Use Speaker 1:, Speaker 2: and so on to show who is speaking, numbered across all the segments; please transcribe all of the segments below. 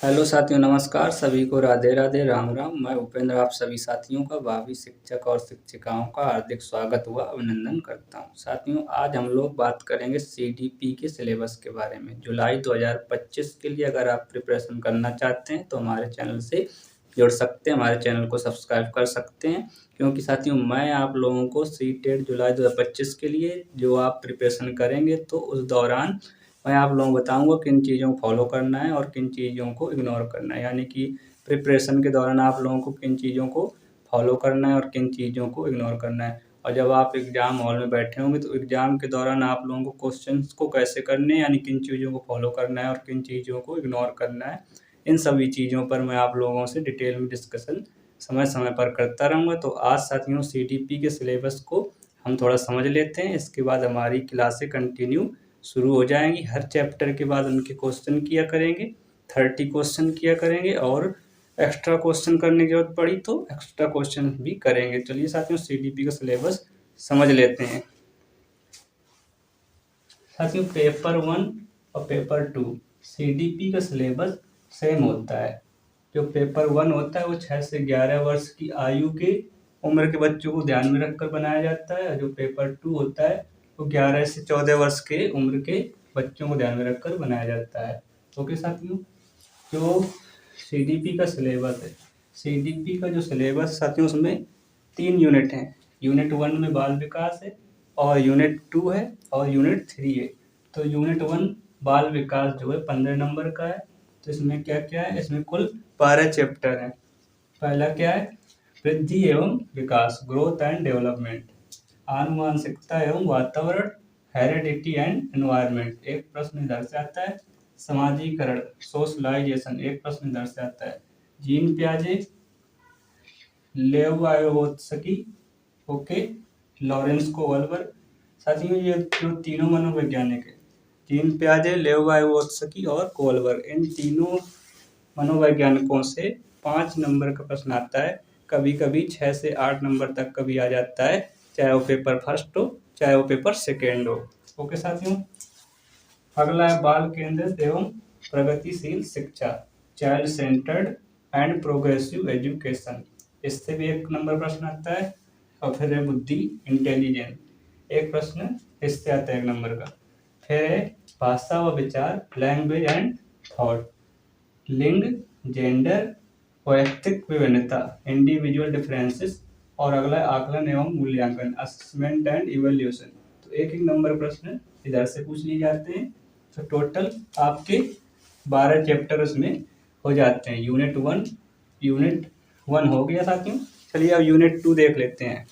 Speaker 1: Hello साथियों, नमस्कार। सभी को राधे राधे, राम राम। मैं उपेंद्र आप सभी साथियों का, भावी शिक्षक और शिक्षिकाओं का हार्दिक स्वागत हुआ, अभिनंदन करता हूं। साथियों, आज हम लोग बात करेंगे सीडीपी के सिलेबस के बारे में। जुलाई 2025 के लिए अगर आप प्रिपरेशन करना चाहते हैं तो हमारे चैनल से जुड़ सकते हैं, हमारे चैनल को सब्सक्राइब कर सकते हैं। क्योंकि साथियों, मैं आप लोगों को सीटेट जुलाई 2025 के लिए जो आप प्रिपरेशन करेंगे तो उस दौरान मैं आप लोगों को बताऊंगा किन चीज़ों को फॉलो करना है और किन चीज़ों को इग्नोर करना है। यानी कि प्रिपरेशन के दौरान आप लोगों को किन चीज़ों को फॉलो करना है और किन चीज़ों को इग्नोर करना है। और जब आप एग्ज़ाम हॉल में बैठे होंगे तो एग्ज़ाम के दौरान आप लोगों को क्वेश्चंस को कैसे करने हैं, यानी किन चीज़ों को फॉलो करना है और किन चीज़ों को इग्नोर करना है, इन सभी चीज़ों पर मैं आप लोगों से डिटेल में डिस्कशन समय समय पर करता रहूँगा। तो आज साथियों, सीटीपी के सिलेबस को हम थोड़ा समझ लेते हैं, इसके बाद हमारी क्लासें कंटिन्यू शुरू हो जाएंगी। हर चैप्टर के बाद उनके क्वेश्चन किया करेंगे, 30 क्वेश्चन किया करेंगे और एक्स्ट्रा क्वेश्चन करने की जरूरत पड़ी तो एक्स्ट्रा क्वेश्चन भी करेंगे। चलिए साथियों, सीडीपी का सिलेबस समझ लेते हैं। साथियों, पेपर 1 और पेपर 2 सीडीपी का सिलेबस सेम होता है। जो पेपर 1 होता है वो 6 से 11 वर्ष की आयु के उम्र के बच्चों को ध्यान में रखकर बनाया जाता है। जो पेपर 2 होता है वो 11 से 14 वर्ष के उम्र के बच्चों को ध्यान में रखकर बनाया जाता है। ओके साथियों, जो सीडीपी का सिलेबस है, सीडीपी का जो सिलेबस साथियों, उसमें 3 यूनिट हैं। यूनिट 1 में बाल विकास है और यूनिट 2 है और यूनिट 3 है। तो यूनिट 1 बाल विकास जो है 15 नंबर का है। तो इसमें क्या क्या है, इसमें कुल 12 चैप्टर हैं। पहला क्या है, वृद्धि एवं विकास, ग्रोथ एंड डेवलपमेंट। आनुवांशिकता एवं वातावरण, हेरिडिटी एंड एनवायरनमेंट, एक प्रश्न इधर से आता है। समाजीकरण, सोशलाइजेशन, एक प्रश्न इधर से आता है। जीन प्याजे, लेवोत्स्की, ओके, लॉरेंस कोवलबर। साथियों, ये जो तीनों मनोवैज्ञानिक है, जीन प्याजे, लेवोत्स्की और कोवलबर, इन तीनों मनोवैज्ञानिकों से 5 नंबर का प्रश्न आता है। कभी कभी 6 से 8 नंबर तक कभी आ जाता है, चाहे वो पेपर फर्स्ट हो चाहे वो पेपर सेकेंड हो। ओके साथियों, अगला है बाल केंद्रित एवं प्रगतिशील शिक्षा, child centred and progressive education. इससे भी 1 नंबर प्रश्न आता है। और फिर है बुद्धि, इंटेलिजेंस, एक प्रश्न इससे आता है 1 नंबर का। फिर है भाषा व विचार, लैंग्वेज एंड थॉट, लिंग, जेंडर, वैयक्तिक विभिन्नता, इंडिविजुअल डिफरेंसेस। और अगला है आकलन एवं मूल्यांकन, असेसमेंट एंड इवैल्यूएशन। तो 1 नंबर प्रश्न इधर से पूछ लिए जाते हैं। तो टोटल आपके 12 चैप्टर उसमें हो जाते हैं। यूनिट 1 हो गया साथियों। चलिए अब यूनिट 2 देख लेते हैं।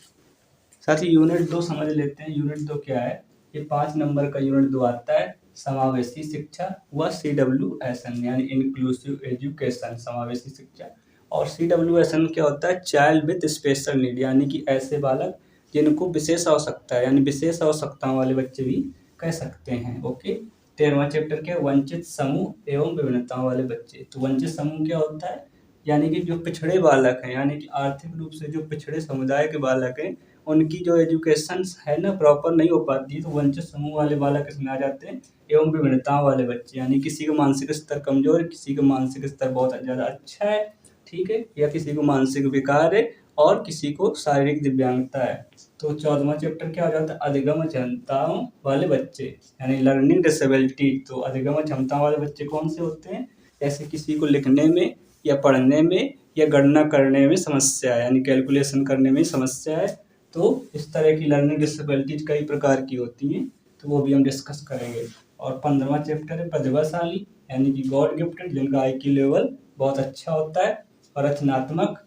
Speaker 1: साथ ही यूनिट 2 समझ लेते हैं। यूनिट 2 क्या है, ये 5 नंबर का यूनिट 2 आता है, समावेशी शिक्षा व CWSN यानी इंक्लूसिव एजुकेशन, समावेशी शिक्षा। और CWSN क्या होता है, चाइल्ड विद स्पेशल नीड, यानी कि ऐसे बालक जिनको विशेष आवश्यकता है, यानी विशेष आवश्यकताओं वाले बच्चे भी कह सकते हैं। ओके, 13वां चैप्टर क्या है, वंचित समूह एवं विभिन्नताओं वाले बच्चे। तो वंचित समूह क्या होता है, यानी कि जो पिछड़े बालक हैं, यानी कि आर्थिक रूप से जो पिछड़े समुदाय के बालक हैं, उनकी जो एजुकेशन है ना प्रॉपर नहीं हो पाती, तो वंचित समूह वाले बालक इसमें आ जाते हैं। एवं विभिन्नताओं वाले बच्चे, यानी किसी का मानसिक स्तर कमजोर है, किसी का मानसिक स्तर बहुत ज़्यादा अच्छा है, ठीक है, या किसी को मानसिक विकार है और किसी को शारीरिक दिव्यांगता है। तो 14वां चैप्टर क्या हो जाता है, अधिगम क्षमताओं वाले बच्चे, यानी लर्निंग डिसेबिलिटी। तो अधिगम क्षमताओं वाले बच्चे कौन से होते हैं, जैसे किसी को लिखने में या पढ़ने में या गणना करने में समस्या है, यानी कैलकुलेशन करने में समस्या है। तो इस तरह की लर्निंग डिसेबिलिटीज कई प्रकार की होती हैं, तो वो भी हम डिस्कस करेंगे। और 15वां चैप्टर है प्रतिभाशाली, यानी कि गॉड गिफ्टेड, जिनका IQ लेवल बहुत अच्छा होता है, और रचनात्मक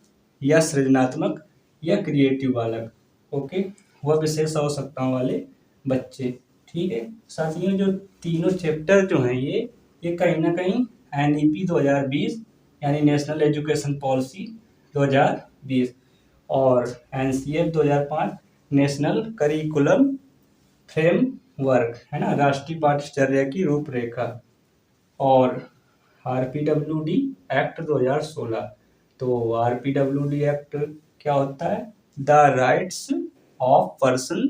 Speaker 1: या सृजनात्मक या क्रिएटिव बालक, ओके, वह विशेष आवश्यकताओं वाले बच्चे, ठीक है। साथियों, जो तीनों चैप्टर जो हैं ये कहीं ना कहीं NEP 2020 यानी नेशनल एजुकेशन पॉलिसी 2020 और NCF 2005 नेशनल करिकुलम फ्रेमवर्क है ना, राष्ट्रीय पाठ्यचर्या की रूपरेखा, और RPWD एक्ट 2016। तो RPWD एक्ट क्या होता है, the rights of person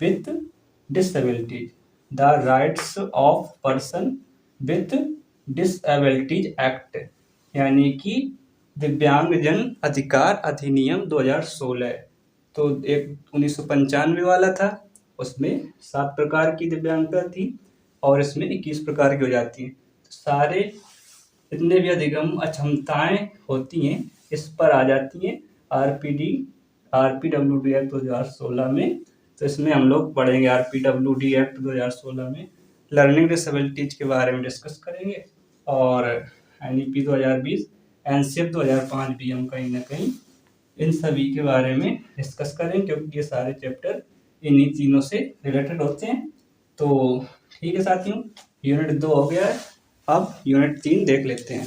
Speaker 1: with disabilities, the rights of person with disabilities act यानी कि दिव्यांगजन अधिकार अधिनियम 2016। तो एक 1995 वाला था, उसमें 7 प्रकार की दिव्यांगता थी और इसमें 21 प्रकार की हो जाती हैं। तो सारे जितने भी अधिगम अक्षमताएं होती हैं इस पर आ जाती हैं आरपीडब्ल्यूडी एक्ट 2016 में। तो इसमें हम लोग पढ़ेंगे आरपीडब्ल्यूडी एक्ट 2016 में लर्निंग डिसेबिलिटीज के बारे में डिस्कस करेंगे, और एनईपी 2020, एनसीएफ 2005 भी हम कहीं ना कहीं इन सभी के बारे में डिस्कस करें, क्योंकि ये सारे चैप्टर इन्हीं तीनों से रिलेटेड होते हैं। तो ठीक है साथियों, यूनिट 2 हो गया है। अब यूनिट 3 देख लेते हैं।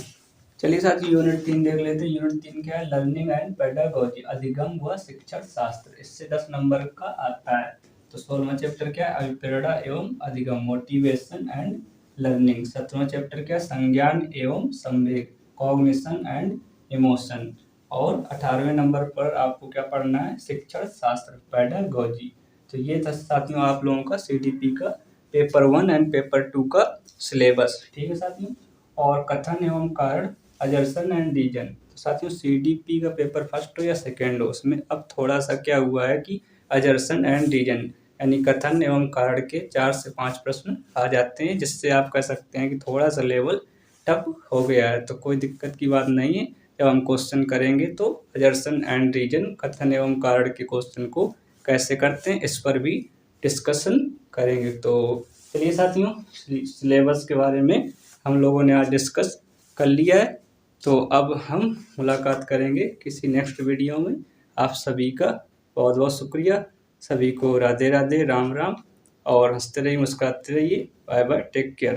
Speaker 1: चलिए साथियों, यूनिट 3 देख लेते हैं। यूनिट 3 क्या है? लर्निंग एंड पेडागोजी, अधिगम व शिक्षण शास्त्र। इससे 10 नंबर का आता है। तो 16वां चैप्टर क्या है? अभिप्रेरणा एवं अधिगम, मोटिवेशन एंड लर्निंग। 17वां चैप्टर क्या है? संज्ञान एवं संवेग, कॉग्निशन एंड इमोशन। और 18वें नंबर पर आपको क्या पढ़ना है? शिक्षण शास्त्र, पेडागोजी। तो ये था साथियों आप लोगों का सीडीपी का पेपर 1 एंड पेपर 2 का सिलेबस। ठीक है साथियों। और कथन एवं कारण, अजर्सन एंड रीजन। तो साथियों सीडीपी का पेपर फर्स्ट हो या सेकेंड हो, उसमें अब थोड़ा सा क्या हुआ है कि अजर्सन एंड रीजन यानी कथन एवं कारण के 4 से 5 प्रश्न आ जाते हैं, जिससे आप कह सकते हैं कि थोड़ा सा लेवल टफ हो गया है। तो कोई दिक्कत की बात नहीं है, जब हम क्वेश्चन करेंगे तो अजर्सन एंड रीजन, कथन एवं कारण के क्वेश्चन को कैसे करते हैं इस पर भी डिस्कशन करेंगे। तो चलिए साथियों, सिलेबस के बारे में हम लोगों ने आज डिस्कस कर लिया है। तो अब हम मुलाकात करेंगे किसी नेक्स्ट वीडियो में। आप सभी का बहुत बहुत शुक्रिया। सभी को राधे राधे, राम राम, और हंसते रहिए, मुस्कुराते रहिए। Bye bye, take care.